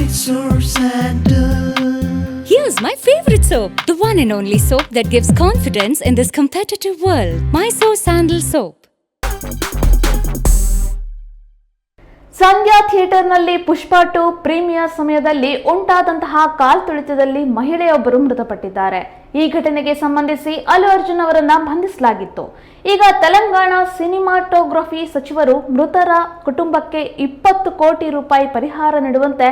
Mysore Sandal. Here's my favorite soap, the one and only soap that gives confidence in this competitive world. Mysore Sandal Soap. Sandhya ಥಿಯೇಟರ್ನಲ್ಲಿ Pushpa 2 premier ಸಮಯದಲ್ಲಿ ಉಂಟಾದಂತಹ ಕಾಲ್ತುಳಿತದಲ್ಲಿ ಮಹಿಳೆಯೊಬ್ಬರು ಮೃತಪಟ್ಟಿದ್ದಾರೆ. ಈ ಘಟನೆಗೆ ಸಂಬಂಧಿಸಿ ಅಲ್ಲು ಅರ್ಜುನ್ ಅವರನ್ನ ಬಂಧಿಸಲಾಗಿತ್ತು. ಈಗ ತೆಲಂಗಾಣ ಸಿನಿಮಾಟೋಗ್ರಫಿ ಸಚಿವರು ಮೃತರ ಕುಟುಂಬಕ್ಕೆ 20 ಕೋಟಿ ರೂಪಾಯಿ ಪರಿಹಾರ ನೀಡುವಂತೆ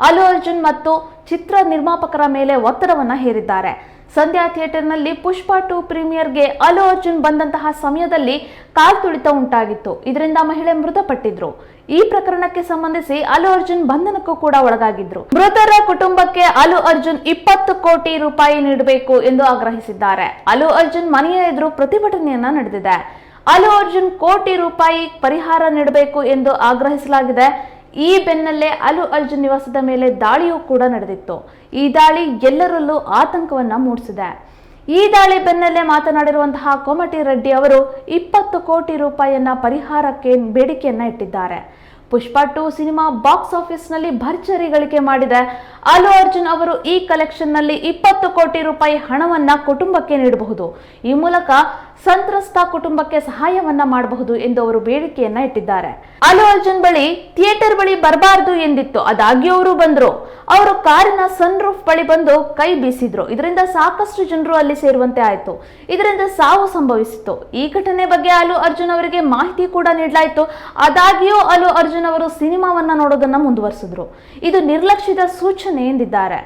ಅಲ್ಲು ಅರ್ಜುನ್ ಮತ್ತು ಚಿತ್ರ ನಿರ್ಮಾಪಕರ ಮೇಲೆ ಒತ್ತಡವನ್ನ ಹೇರಿದ್ದಾರೆ. ಸಂಧ್ಯಾ ಥಿಯೇಟರ್ನಲ್ಲಿ ಪುಷ್ಪ 2 ಪ್ರೀಮಿಯರ್ಗೆ ಅಲ್ಲು ಅರ್ಜುನ್ ಬಂದಂತಹ ಸಮಯದಲ್ಲಿ ಕಾಲ್ತುಳಿತ ಉಂಟಾಗಿತ್ತು. ಇದರಿಂದ ಮಹಿಳೆ ಮೃತಪಟ್ಟಿದ್ರು. ಈ ಪ್ರಕರಣಕ್ಕೆ ಸಂಬಂಧಿಸಿ ಅಲ್ಲು ಅರ್ಜುನ್ ಬಂಧನಕ್ಕೂ ಕೂಡ ಒಳಗಾಗಿದ್ರು. ಮೃತರ ಕುಟುಂಬಕ್ಕೆ ಅಲ್ಲು ಅರ್ಜುನ್ 20 ಕೋಟಿ ರೂಪಾಯಿ ನೀಡಬೇಕು ಎಂದು ಆಗ್ರಹಿಸಿದ್ದಾರೆ. ಅಲ್ಲು ಅರ್ಜುನ್ ಮನೆಯ ಎದುರು ಪ್ರತಿಭಟನೆಯನ್ನ ನಡೆದಿದೆ. ಅಲ್ಲು ಅರ್ಜುನ್ ಕೋಟಿ ರೂಪಾಯಿ ಪರಿಹಾರ ನೀಡಬೇಕು ಎಂದು ಆಗ್ರಹಿಸಲಾಗಿದೆ. ಈ ಬೆನ್ನಲ್ಲೇ ಅಲ್ಲು ಅರ್ಜುನ್ ನಿವಾಸದ ಮೇಲೆ ದಾಳಿಯೂ ಕೂಡ ನಡೆದಿತ್ತು. ಈ ದಾಳಿ ಎಲ್ಲರಲ್ಲೂ ಆತಂಕವನ್ನ ಮೂಡಿಸಿದೆ. ಈ ದಾಳಿ ಬೆನ್ನಲ್ಲೇ ಮಾತನಾಡಿರುವಂತಹ ಕೋಮಟಿ ರೆಡ್ಡಿ ಅವರು 20 ಕೋಟಿ ರೂಪಾಯಿಯನ್ನ ಪರಿಹಾರಕ್ಕೆ ಬೇಡಿಕೆಯನ್ನ ಇಟ್ಟಿದ್ದಾರೆ. ಪುಷ್ಪ 2 ಸಿನಿಮಾ ಬಾಕ್ಸ್ ಆಫೀಸ್ನಲ್ಲಿ ಭರ್ಜರಿ ಗಳಿಕೆ ಮಾಡಿದೆ. ಅಲ್ಲು ಅರ್ಜುನ್ ಅವರು ಈ ಕಲೆಕ್ಷನ್ ನಲ್ಲಿ 20 ಕೋಟಿ ರೂಪಾಯಿ ಹಣವನ್ನ ಕುಟುಂಬಕ್ಕೆ ನೀಡಬಹುದು. ಈ ಮೂಲಕ ಸಂತ್ರಸ್ತ ಕುಟುಂಬಕ್ಕೆ ಸಹಾಯವನ್ನ ಮಾಡಬಹುದು ಎಂದು ಅವರು ಬೇಡಿಕೆಯನ್ನ ಇಟ್ಟಿದ್ದಾರೆ. ಅಲ್ಲು ಅರ್ಜುನ್ ಬಳಿ ಥಿಯೇಟರ್ ಬಳಿ ಬರಬಾರದು ಎಂದಿತ್ತು. ಆದಾಗ್ಯೂ ಅವರು ಬಂದ್ರು. ಅವರು ಕಾರಿನ ಸನ್ ರೂಫ್ ಬಳಿ ಬಂದು ಕೈ ಬೀಸಿದ್ರು. ಇದರಿಂದ ಸಾಕಷ್ಟು ಜನರು ಅಲ್ಲಿ ಸೇರುವಂತೆ ಆಯ್ತು. ಇದರಿಂದ ಸಾವು ಸಂಭವಿಸಿತು. ಈ ಘಟನೆ ಬಗ್ಗೆ ಅಲ್ಲು ಅರ್ಜುನ್ ಅವರಿಗೆ ಮಾಹಿತಿ ಕೂಡ ನೀಡಲಾಯಿತು. ಆದಾಗ್ಯೂ ಅಲ್ಲು ಅರ್ಜುನ್ ಅವರು ಸಿನಿಮಾವನ್ನ ನೋಡೋದನ್ನ ಮುಂದುವರಿಸಿದ್ರು. ಇದು ನಿರ್ಲಕ್ಷ್ಯದ ಸೂಚನೆ ಎಂದಿದ್ದಾರೆ.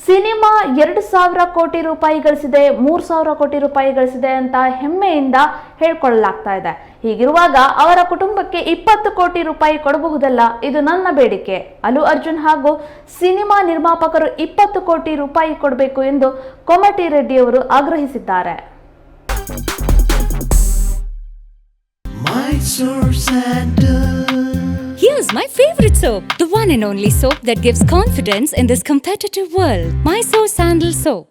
ಸಿನಿಮಾ 2,000 ಕೋಟಿ ರೂಪಾಯಿ ಗಳಿಸಿದೆ, 3,000 ಕೋಟಿ ರೂಪಾಯಿ ಗಳಿಸಿದೆ ಅಂತ ಹೆಮ್ಮೆಯಿಂದ ಹೇಳ್ಕೊಳ್ಳಲಾಗ್ತಾ ಇದೆ. ಹೀಗಿರುವಾಗ ಅವರ ಕುಟುಂಬಕ್ಕೆ 20 ಕೋಟಿ ರೂಪಾಯಿ ಕೊಡಬಹುದಲ್ಲ, ಇದು ನನ್ನ ಬೇಡಿಕೆ. ಅಲ್ಲು ಅರ್ಜುನ್ ಹಾಗೂ ಸಿನಿಮಾ ನಿರ್ಮಾಪಕರು 20 ಕೋಟಿ ರೂಪಾಯಿ ಕೊಡಬೇಕು ಎಂದು ಕೋಮಟಿ ರೆಡ್ಡಿ ಅವರು ಆಗ್ರಹಿಸಿದ್ದಾರೆ. Mysore Sandal. Here's my favorite soap, the one and only soap that gives confidence in this competitive world. Mysore Sandal Soap.